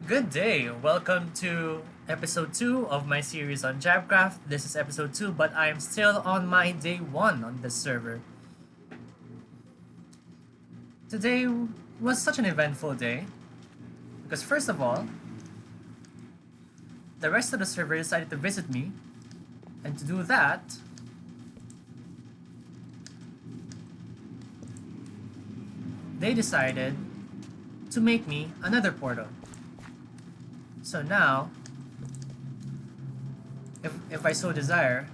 Good day. Welcome to episode 2 of my series on JabCraft. This is episode 2, but I am still on my day 1 on this server. Today was such an eventful day because, first of all, the rest of the server decided to visit me, and to do that, they decided to make me another portal. So now, if I so desire,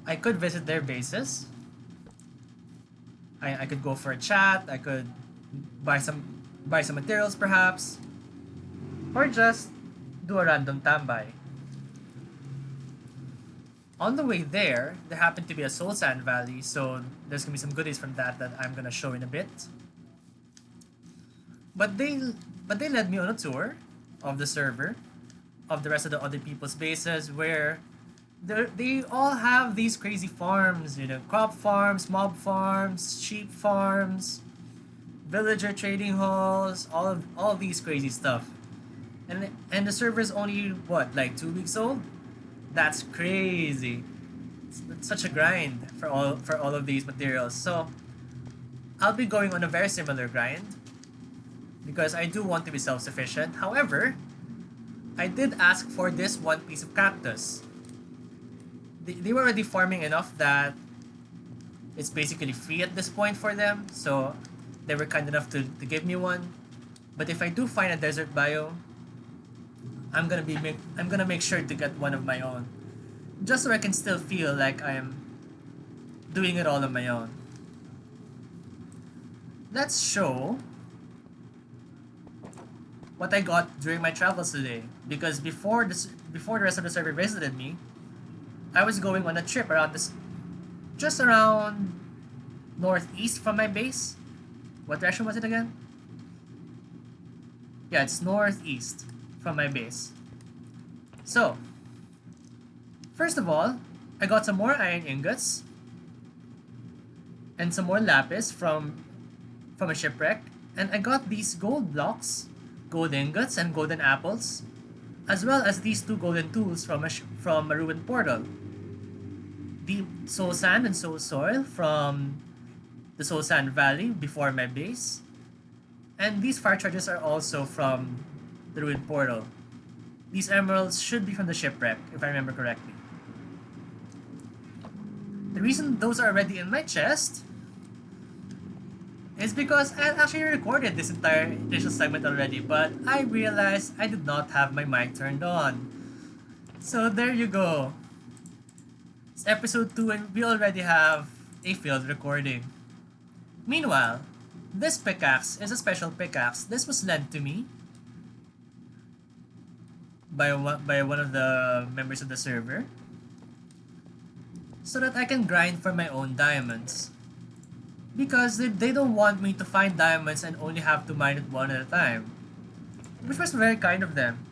I could visit their bases. I could go for a chat. I could buy some materials perhaps, or just do a random tambay. On the way there happened to be a soul sand valley, so there's gonna be some goodies from that I'm gonna show in a bit. But they led me on a tour of the server, of the rest of the other people's bases, where they all have these crazy farms, crop farms, mob farms, sheep farms, villager trading halls, all of these crazy stuff. And the server is only what, like 2 weeks old? That's crazy. It's such a grind for all of these materials. So I'll be going on a very similar grind because I do want to be self-sufficient. However, I did ask for this one piece of cactus. They were already farming enough that it's basically free at this point for them, so they were kind enough to give me one. But if I do find a desert biome, I'm gonna make sure to get one of my own, just so I can still feel like I am doing it all on my own. Let's show what I got during my travels today, because before the rest of the server visited me, I was going on a trip around just around northeast from my base. What direction was it again? Yeah, it's northeast from my base. So, first of all, I got some more iron ingots and some more lapis from a shipwreck, and I got these gold blocks, gold ingots, and golden apples, as well as these 2 golden tools from a ruined portal. The soul sand and soul soil from the soul sand valley before my base, and these fire charges are also from the ruined portal. These emeralds should be from the shipwreck, if I remember correctly. The reason those are already in my chest is because I actually recorded this entire initial segment already, but I realized I did not have my mic turned on. So there you go. It's episode 2 and we already have a failed recording. Meanwhile, this pickaxe is a special pickaxe. This was lent to me by one of the members of the server, so that I can grind for my own diamonds. Because they don't want me to find diamonds and only have to mine it one at a time, which was very kind of them.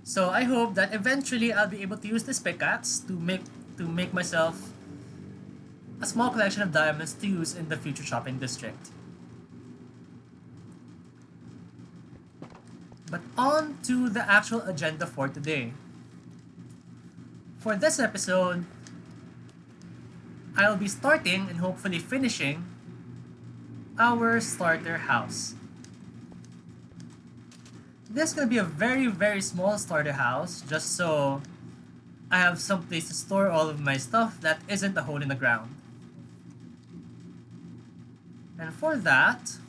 So I hope that eventually I'll be able to use this pickaxe to make myself a small collection of diamonds to use in the future shopping district. But on to the actual agenda for today. For this episode, I'll be starting and hopefully finishing our starter house. This is gonna be a very, very small starter house, just so I have some place to store all of my stuff that isn't a hole in the ground. And for that,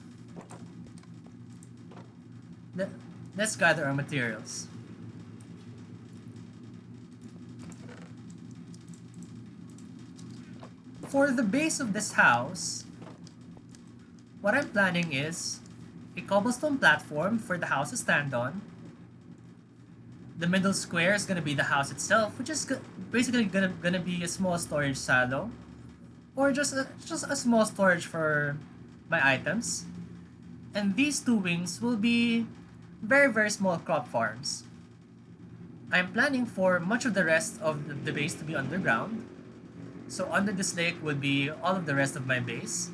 let's gather our materials. For the base of this house, what I'm planning is a cobblestone platform for the house to stand on. The middle square is gonna be the house itself, which is basically gonna be a small storage silo, or just a small storage for my items. And these 2 wings will be very, very small crop farms. I'm planning for much of the rest of the base to be underground. So under this lake would be all of the rest of my base.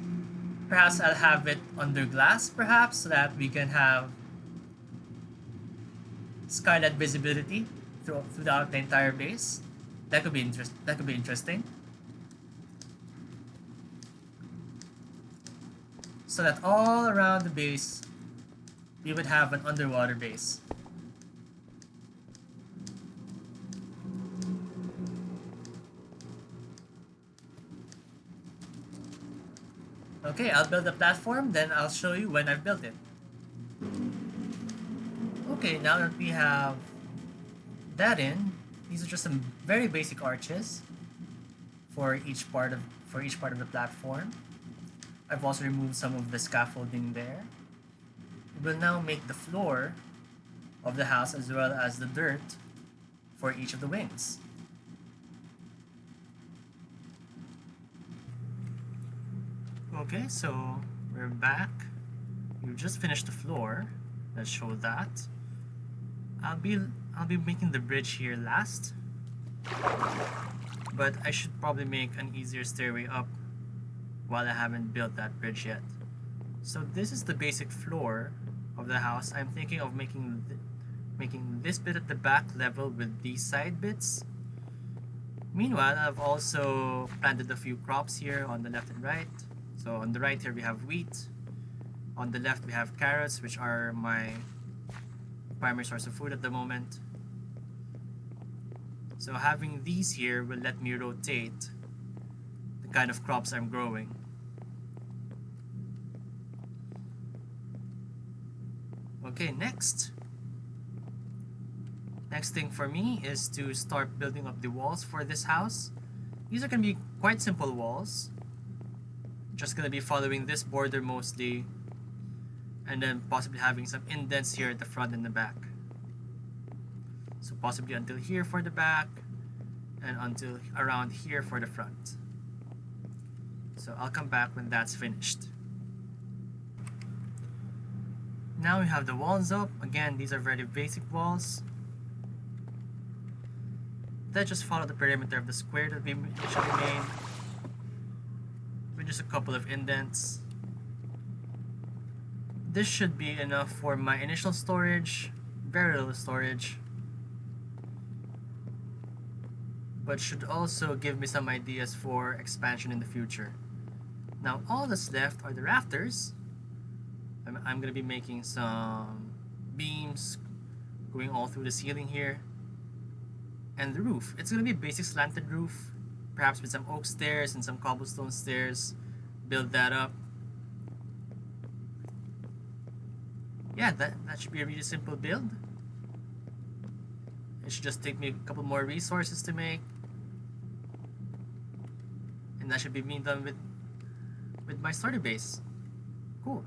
Perhaps I'll have it under glass, perhaps, so that we can have skylight visibility throughout the entire base. That could be interesting. So that all around the base, we would have an underwater base. Okay, I'll build a platform, then I'll show you when I've built it. Okay, now that we have that in, these are just some very basic arches for each part of the platform. I've also removed some of the scaffolding there. We'll now make the floor of the house as well as the dirt for each of the wings. Okay, so we're back. We've just finished the floor. Let's show that. I'll be making the bridge here last, but I should probably make an easier stairway up while I haven't built that bridge yet. So this is the basic floor of the house. I'm thinking of making this bit at the back level with these side bits. Meanwhile, I've also planted a few crops here on the left and right. So on the right here we have wheat. On the left we have carrots, which are my primary source of food at the moment. So having these here will let me rotate the kind of crops I'm growing. Okay, next thing for me is to start building up the walls for this house. These are going to be quite simple walls. Just going to be following this border mostly, and then possibly having some indents here at the front and the back. So possibly until here for the back, and until around here for the front. So I'll come back when that's finished. Now we have the walls up. Again, these are very basic walls. That just follow the perimeter of the square that we initially made, with just a couple of indents. This should be enough for my initial storage, very little storage, but should also give me some ideas for expansion in the future. Now all that's left are the rafters. I'm going to be making some beams going all through the ceiling here, and the roof. It's going to be a basic slanted roof, perhaps with some oak stairs and some cobblestone stairs. Build that up. Yeah, that should be a really simple build. It should just take me a couple more resources to make, and that should be me done with my starter base. Cool.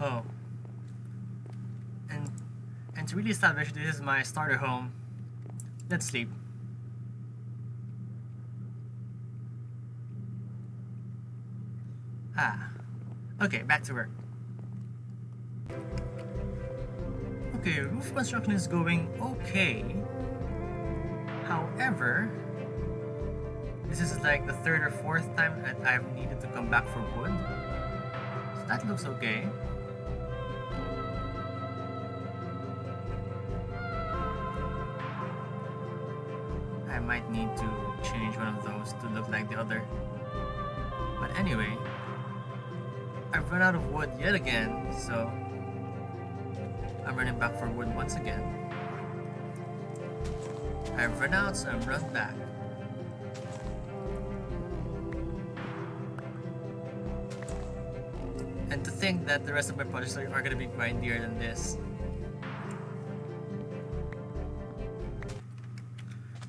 Oh, and to really establish this is my starter home, let's sleep. Okay, back to work. Okay, roof construction is going okay. However, this is like the third or fourth time that I've needed to come back for wood. So that looks okay. I might need to change one of those to look like the other. But anyway, I've run out of wood yet again, so I'm running back for wood once again. I've run out, so I'm run back. And to think that the rest of my projects are going to be grindier than this.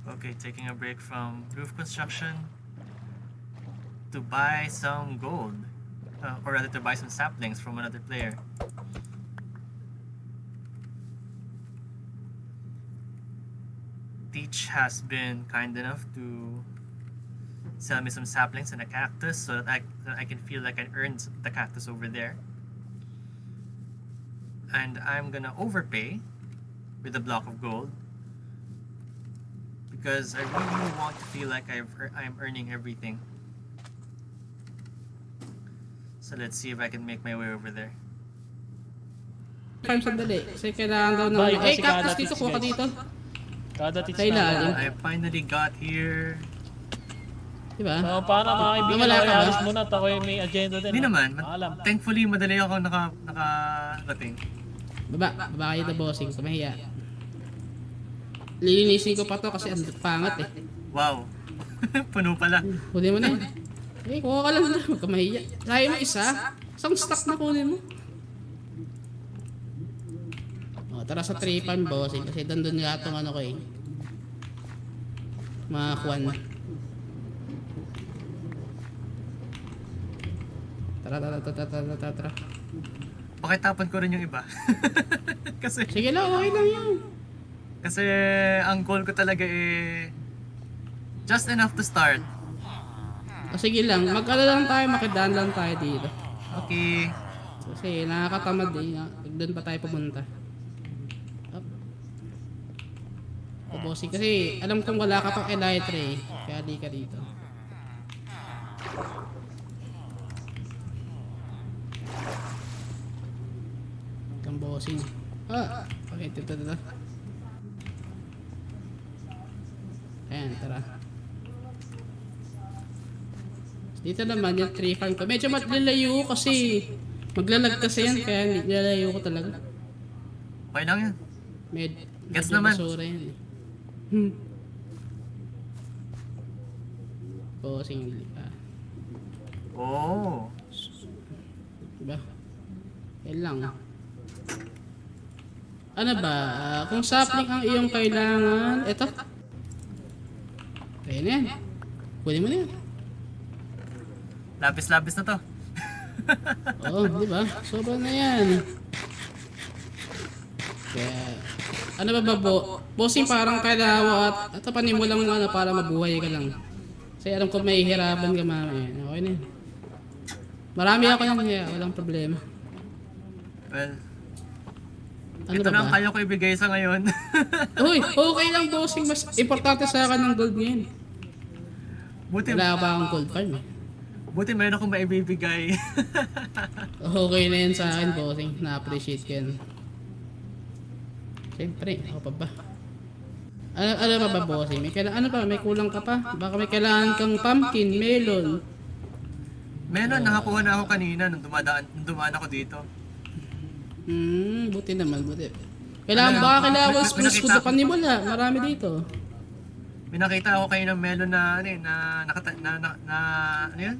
Okay, taking a break from roof construction to buy some gold. Or rather to buy some saplings from another player. Teach has been kind enough to sell me some saplings and a cactus so that I can feel like I earned the cactus over there. And I'm gonna overpay with a block of gold because I really want to feel like I'm earning everything. So let's see if I can make my way over there. farm sandali. Kasi kailangan daw ng... Bye, kasi cactus kada dito, teach, kuha ka guys. dito. Kada teach Sa ilalim. na. I finally got here. Diba? So, paano mga kaibigan Wala ako, ka ba? alis muna at ako may agenda din. Hindi ha? naman. Paalam. Thankfully, madali ako nakarating. Baba kayo na bossing. Kumahiya. Lilinisin ko pa to kasi ang pangat eh. Wow. Puno pala. Kunin mo na yan. Kuha ka lang na. Huwag ka mahiya. Kaya mo isa. Isang stock na kunin mo. Tara sa 3 farm bossing. Kasi doon nga itong ano ko eh. Mga kwan. Tara. Pakitapon ko rin yung iba. kasi Sige lang, okay lang yan. kasi ang goal ko talaga just enough to start. Sige lang, mag-ano lang tayo, makidaan lang tayo dito. Okay. Kasi nakakatamad eh. Doon pa tayo pumunta. Up. Bossing, kasi alam kong wala ka pang elytra eh. Kaya di ka dito. Ang bossing. Okay, ito. Ayan, tara. Dito naman yung 3 farm ko. Medyo maglalayo kasi maglalag kasi yan, kaya nilalayo ko talaga. Okay lang yan. Gets Medyo naman. basura yan eh. Bossing. Oh. Diba? Yan lang. Ano ba? Kung sapling ang iyong kailangan, eto. Ayan yan. Kunin mo na yan. Labis-labis na to. Oo, di ba? Sobra na yan. Kaya, ano ba bossing parang kailangan at tapanin mo lang ano para mabuhay ka lang. Kasi alam ko may hirapan ka mamaya. Okay na yan. Marami ako lang kaya walang problema. Well, Ano ito ba lang ba? kaya ko ibigay sa ngayon. Uy, okay lang bossing. Mas importante sa akin ng gold ngayon. buti, Wala pa akong gold farm eh. buti mayroon akong maibibigay. Okay na yan sa akin bossing. Na-appreciate ko yan. Siyempre, ako pa ba? Ano pa ba bossing? Ano pa? May kulang ka pa? Baka may kailangan kang pumpkin, melon. Meron, nakakuha na ako kanina nung dumaan ako dito. Buti naman, buti. Kailangan school pa ni wala. Marami dito. May nakita ako kayo ng melon na ano yun?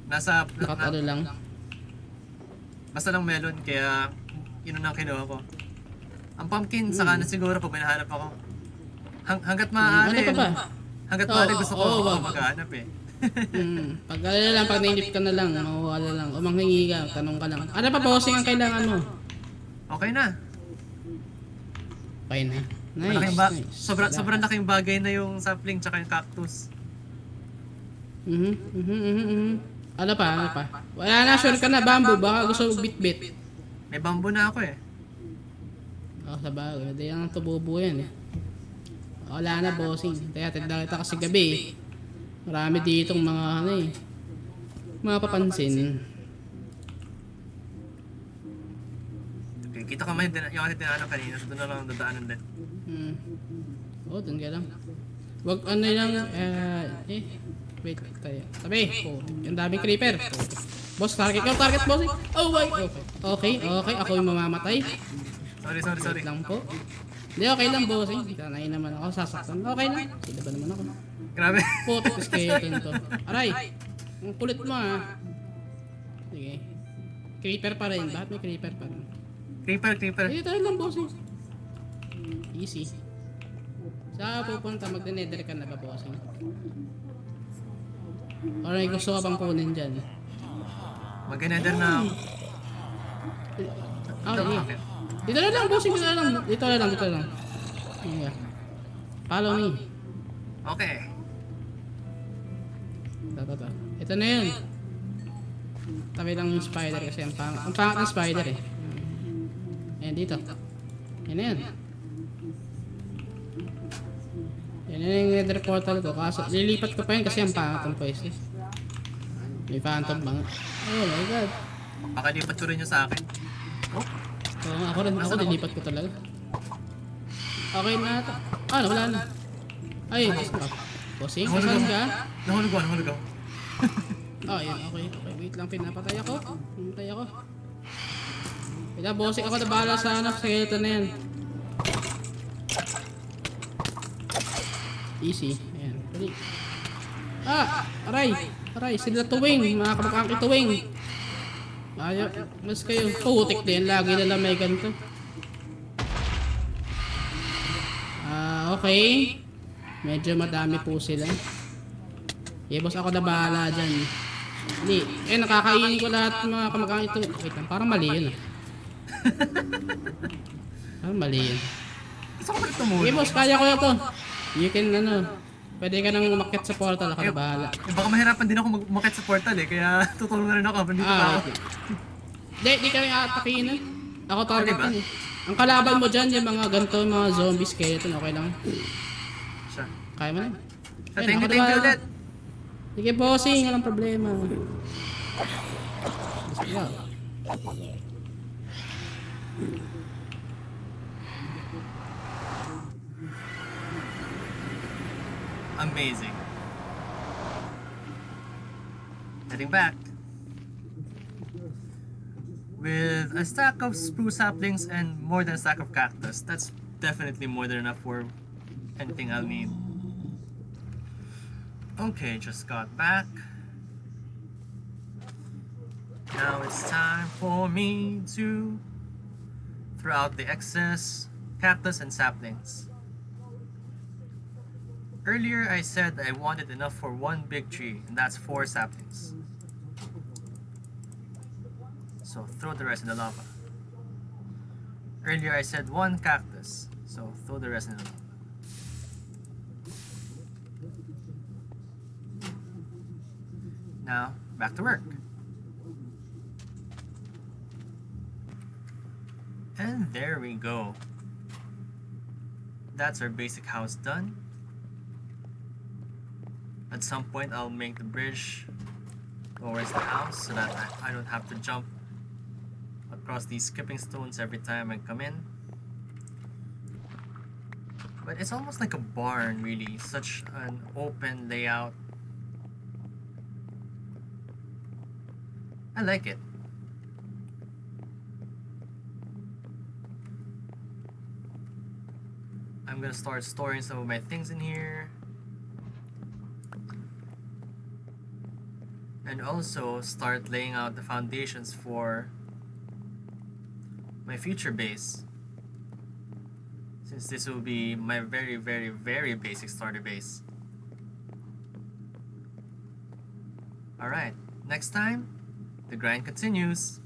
Nakatalo lang. Basta lang melon, kaya yun ang kinuha ko. Ang pumpkin, saka na siguro pag hinahanap ako. Hanggat maaari. Ano pa ba? Hanggat maaari gusto ko wag. maghanap eh. Pag pag nainip ka na lang, mawawala lang. O manghingi ka, tanong ka lang. Ano pa bossing ang kailangan mo? Okay na. Okay na. Nice, nice. Sobrang laking bagay na yung sapling tsaka yung cactus. Ano pa? Wala na, sure ka na, bamboo. Baka gusto mo bit-bit. May bamboo na ako eh. Sa bagay. Hindi yan ang tububo yan eh. Wala na, bossing. Kaya tanda kita kasi gabi eh. Marami ditong mga ano eh. Mga papansin. Okay, kita ka man yung ating tinanong kanina, so doon na lang ang dadaanan din. Doon ka lang. Wag ano lang, wait tayo. Sabi, yung daming creeper. Boss, target bossing. Oh, wait. Okay, ako yung mamamatay. Sorry. Wait lang po. Hindi, okay lang bossing. Sanay naman ako, sasaktan. Okay lang. Sila ba naman ako? Grabe. Putik skeleton to. Aray! Ang kulit mo ah. Sige. Creeper pa rin. Bakit may creeper pa rin? Creeper. Hindi tayo lang bossing. Easy. Saan pupunta? Mag-nether ka na ba bossing? Alright, gusto ka bang kunin dyan? Mag-nether na ako. Okay. Dito na lang bossing. Dito na lang. Yeah. Follow me. Okay. Ito na yun. Tabi lang yung spider kasi ang pangat ng spider eh. Ayan dito. Yan na yan. Yan na yung nether portal ko. Kaso lilipat ko pa yun kasi ang pangat ng pwesto. May phantom bang. Oh my god. Pakalipat ko rin yung sa akin. Oh. Oo nga, ako rin. Ako nilipat ko talaga. Okay na ata. Ah, wala na. Ay, bossing, saan ka? Nahulog ako. Oh, yun. Okay. Wait lang, pinapatay ako. Pinapatay ako. Kaya bossing, ako na bahala sa skeleton na yan. Easy. Ayan. Dali. Aray, sila tuwing. Mga kamukha tuwing. Ayaw, mas kayo. Putik din. Lagi nila may ganito. Okay. Medyo madami po sila. Yeah, boss, ako na bahala dyan. Hindi. Nakakainin ko lahat ng mga kamukha ito. Wait lang, parang mali yun ah. Parang mali yun. Gusto ko ulit tumulong. Okay, boss, kaya ko na to. You can, pwede ka nang umakyat sa portal. Ako na bahala. Baka mahirapan din ako umakyat sa portal kaya tutulong na rin ako. Nandito pa ako. Di kami atakin eh. Ako target yan eh. Ang kalaban mo dyan, yung mga ganito, yung mga zombie skeleton, okay lang. Siya. Kaya mo na. Thank you ulit. Sige, bossing, walang problema. Let's go. Amazing. Heading back. With a stack of spruce saplings and more than a stack of cactus. That's definitely more than enough for anything I'll need. Okay, just got back. Now it's time for me to throw out the excess cactus and saplings. Earlier I said I wanted enough for one big tree, and that's 4 saplings. So throw the rest in the lava. Earlier I said 1 cactus, so throw the rest in the lava. Now, back to work. And there we go. That's our basic house done. At some point I'll make the bridge towards the house so that I don't have to jump across these skipping stones every time I come in. But it's almost like a barn really, such an open layout. I like it. I'm gonna start storing some of my things in here. And also start laying out the foundations for my future base. Since this will be my very, very, very basic starter base. Alright, next time, the grind continues.